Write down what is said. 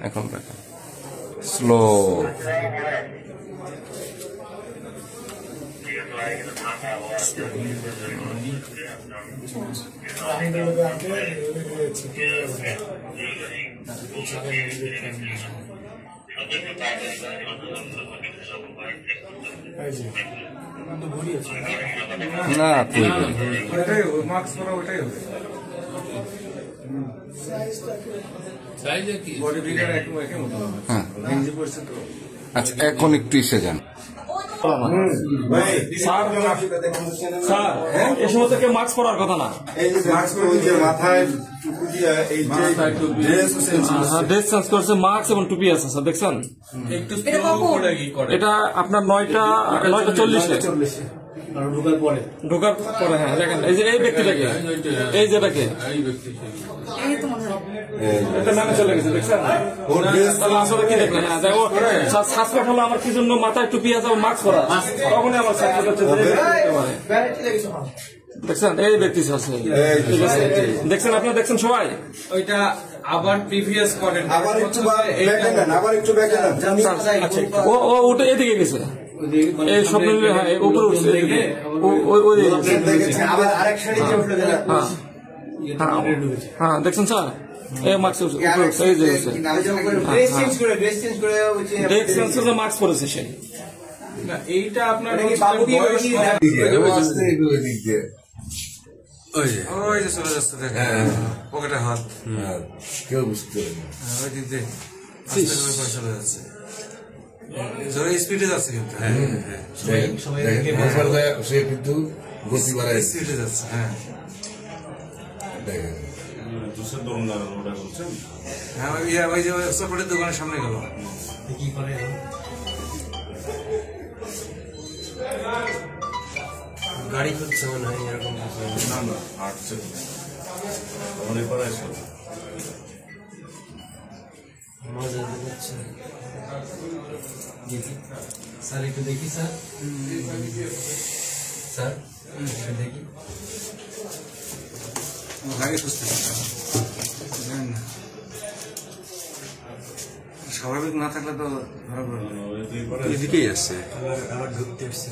এখন দেখেন স্লো। না মাস্ক পরা ওটাই হবে। আচ্ছা এখন একটু এসে যান। এই সময় তো কেউ মাস্ক পরার কথা না। ড্রেস চেঞ্জ করছে, মাস্ক এবং টুপি আছে স্যার, দেখছেন? এটা আপনার 9:40 ঢোকার পরে। হ্যাঁ দেখেন, এই যে এই ব্যক্তিটাকে, এই যেটাকে এটা নামে চলে গেছে, দেখছেন? আসলে কি দেখলেন? সাসপেক্ট হলো আমার কি জন্য মাথায় টুপি আছে, মাস্ক পরা, তখনই আমার সাসপেক্ট হচ্ছে। দেখছেন এই ব্যক্তি আছে, দেখছেন আপনারা, দেখছেন সবাই। ওইটা আবার প্রিভিয়াস করেন, আবার একটু আচ্ছা ও ওটা এদিকে গেছে, এই সব মিলে। হ্যাঁ উপরে উঠছে, হ্যাঁ দেখছেন স্যার, এই মাস্ক এই যে মাস্ক পরেছে সে। এইটা আপনার ওই যে চলে যাচ্ছে, দেখেন পকেটে হাত, কেউ বুঝতে ওই দিক দিয়ে চলে যাচ্ছে, স্পিডে যাচ্ছে কিন্তু। সে কিন্তু গতি বাড়ায় স্পিডে যাচ্ছে। হ্যাঁ দেখেন হ্যাঁ, ওই যে চকলেটের দোকানের সামনে গেল। কি করে গাড়ি খুঁজছে মনে হয়, এরকম না না হাঁটছে আমাদের পাড়ায় মজা দিচ্ছে। দেখি স্যার, একটু দেখি স্যার, স্যার দেখি গাড়ি খুঁজতে স্বাভাবিক না থাকলে তো ধরা পড়বে। এদিকেই আছে, আবার ঢুকতে আসছে।